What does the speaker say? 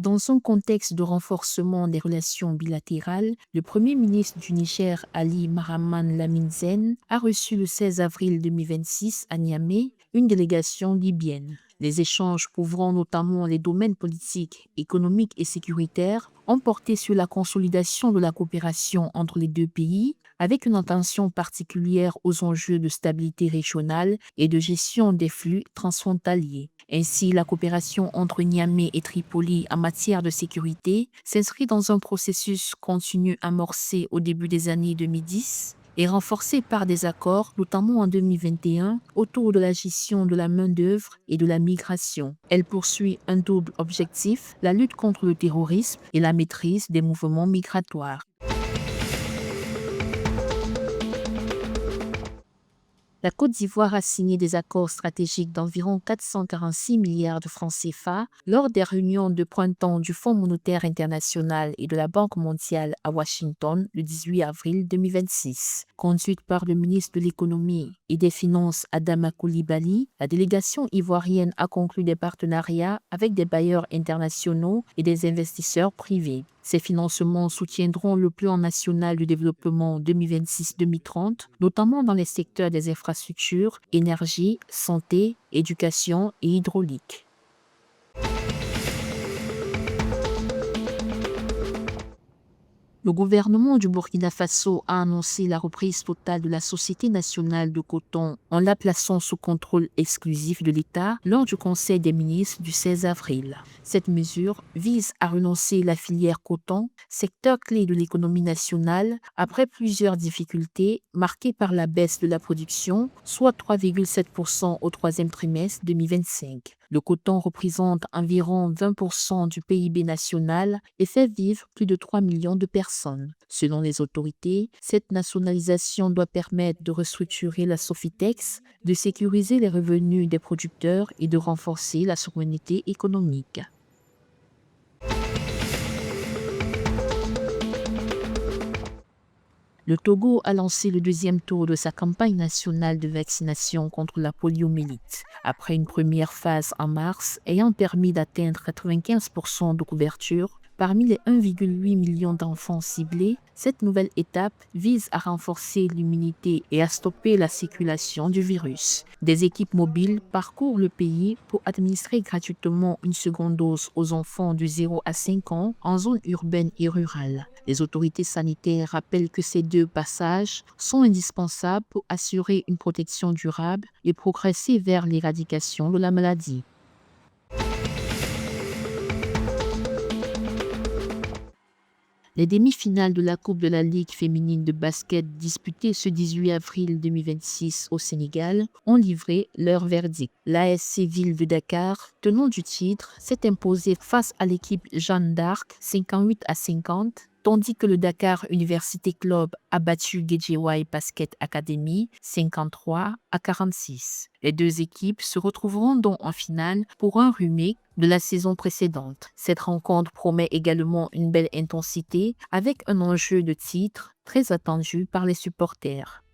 Dans un contexte de renforcement des relations bilatérales, le Premier ministre du Niger, Ali Mahaman Lamine Zen, a reçu le 16 avril 2026 à Niamey une délégation libyenne. Les échanges couvrant notamment les domaines politiques, économiques et sécuritaires ont porté sur la consolidation de la coopération entre les deux pays, avec une attention particulière aux enjeux de stabilité régionale et de gestion des flux transfrontaliers. Ainsi, la coopération entre Niamey et Tripoli en matière de sécurité s'inscrit dans un processus continu amorcé au début des années 2010 et renforcé par des accords, notamment en 2021, autour de la gestion de la main-d'œuvre et de la migration. Elle poursuit un double objectif, la lutte contre le terrorisme et la maîtrise des mouvements migratoires. La Côte d'Ivoire a signé des accords stratégiques d'environ 446 milliards de francs CFA lors des réunions de printemps du Fonds monétaire international et de la Banque mondiale à Washington le 18 avril 2026. Conduite par le ministre de l'Économie et des Finances Adama Coulibaly, la délégation ivoirienne a conclu des partenariats avec des bailleurs internationaux et des investisseurs privés. Ces financements soutiendront le plan national de développement 2026-2030, notamment dans les secteurs des infrastructures, énergie, santé, éducation et hydraulique. Le gouvernement du Burkina Faso a annoncé la reprise totale de la Société nationale de coton en la plaçant sous contrôle exclusif de l'État lors du Conseil des ministres du 16 avril. Cette mesure vise à relancer la filière coton, secteur clé de l'économie nationale, après plusieurs difficultés marquées par la baisse de la production, soit 3,7% au troisième trimestre 2025. Le coton représente environ 20% du PIB national et fait vivre plus de 3 millions de personnes. Selon les autorités, cette nationalisation doit permettre de restructurer la Sofitex, de sécuriser les revenus des producteurs et de renforcer la souveraineté économique. Le Togo a lancé le deuxième tour de sa campagne nationale de vaccination contre la poliomyélite, après une première phase en mars ayant permis d'atteindre 95% de couverture. Parmi les 1,8 million d'enfants ciblés, cette nouvelle étape vise à renforcer l'immunité et à stopper la circulation du virus. Des équipes mobiles parcourent le pays pour administrer gratuitement une seconde dose aux enfants de 0 à 5 ans en zone urbaine et rurale. Les autorités sanitaires rappellent que ces deux passages sont indispensables pour assurer une protection durable et progresser vers l'éradication de la maladie. Les demi-finales de la Coupe de la Ligue féminine de basket disputée ce 18 avril 2026 au Sénégal ont livré leur verdict. L'ASC Ville de Dakar, tenant du titre, s'est imposée face à l'équipe Jeanne d'Arc 58 à 50, tandis que le Dakar University Club a battu Guédiawaye Basket Academy 53 à 46. Les deux équipes se retrouveront donc en finale pour un remake de la saison précédente. Cette rencontre promet également une belle intensité avec un enjeu de titre très attendu par les supporters.